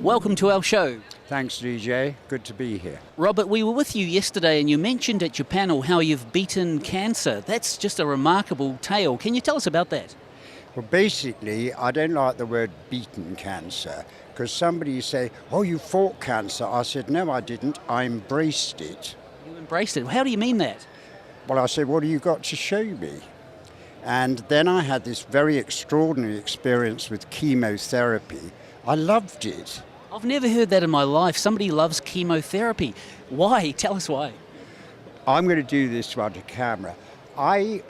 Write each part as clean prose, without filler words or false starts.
Welcome to our show. Thanks, DJ. Good to be here. Robert, we were with you yesterday and you mentioned at your panel how you've beaten cancer. That's just a remarkable tale. Can you tell us about that? Well, basically, I don't like the word beaten cancer because somebody say, oh, you fought cancer. I said, no, I didn't. I embraced it. You embraced it. How do you mean that? Well, I said, what have you got to show me? And then I had this very extraordinary experience with chemotherapy. I loved it. I've never heard that in my life. Somebody loves chemotherapy. Why? Tell us why. I'm going to do this on the camera. I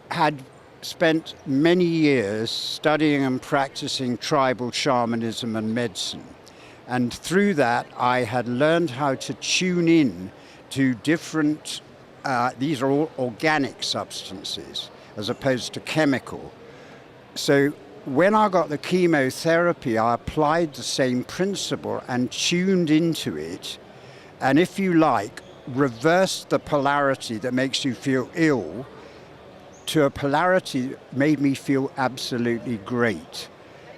had spent many years studying and practicing tribal shamanism and medicine. And through that, I had learned how to tune in to different, these are all organic substances, as opposed to chemical. So when I got the chemotherapy, I applied the same principle and tuned into it. And if you like, reversed the polarity that makes you feel ill to a polarity that made me feel absolutely great.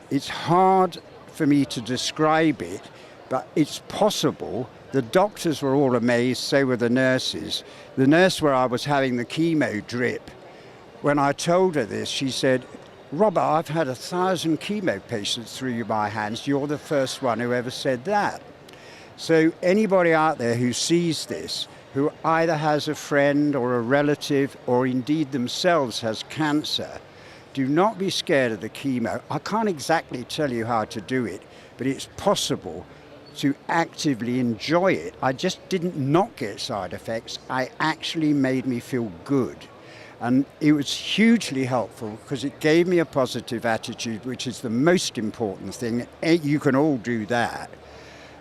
It's hard for me to describe it, but it's possible. The doctors were all amazed, so were the nurses. The nurse where I was having the chemo drip, when I told her this, she said, Robert, I've had 1,000 chemo patients through my hands. You're the first one who ever said that. So anybody out there who sees this, who either has a friend or a relative or indeed themselves has cancer, do not be scared of the chemo. I can't exactly tell you how to do it, but it's possible to actively enjoy it. I just didn't not get side effects. I actually made me feel good. And it was hugely helpful because it gave me a positive attitude, which is the most important thing. You can all do that.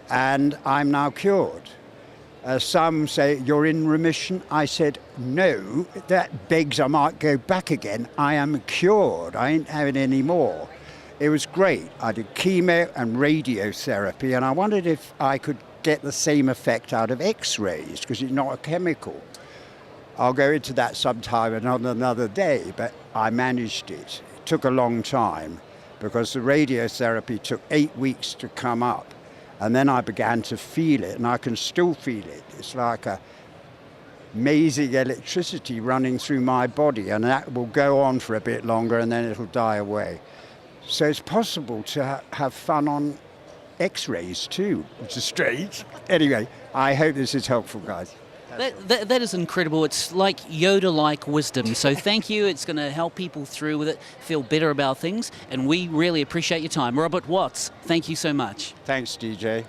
And I'm now cured. Some say, you're in remission. I said, no, that begs I might go back again. I am cured. I ain't having any more. It was great. I did chemo and radiotherapy, and I wondered if I could get the same effect out of X-rays, because it's not a chemical. I'll go into that sometime and on another day, but I managed it. It took a long time because the radiotherapy took 8 weeks to come up. And then I began to feel it, and I can still feel it. It's like a amazing electricity running through my body, and that will go on for a bit longer, and then it'll die away. So it's possible to have fun on X-rays too, which is strange. Anyway, I hope this is helpful, guys. That is incredible. It's like Yoda-like wisdom. So thank you. It's going to help people through with it, feel better about things. And we really appreciate your time. Robert Watts, thank you so much. Thanks, DJ.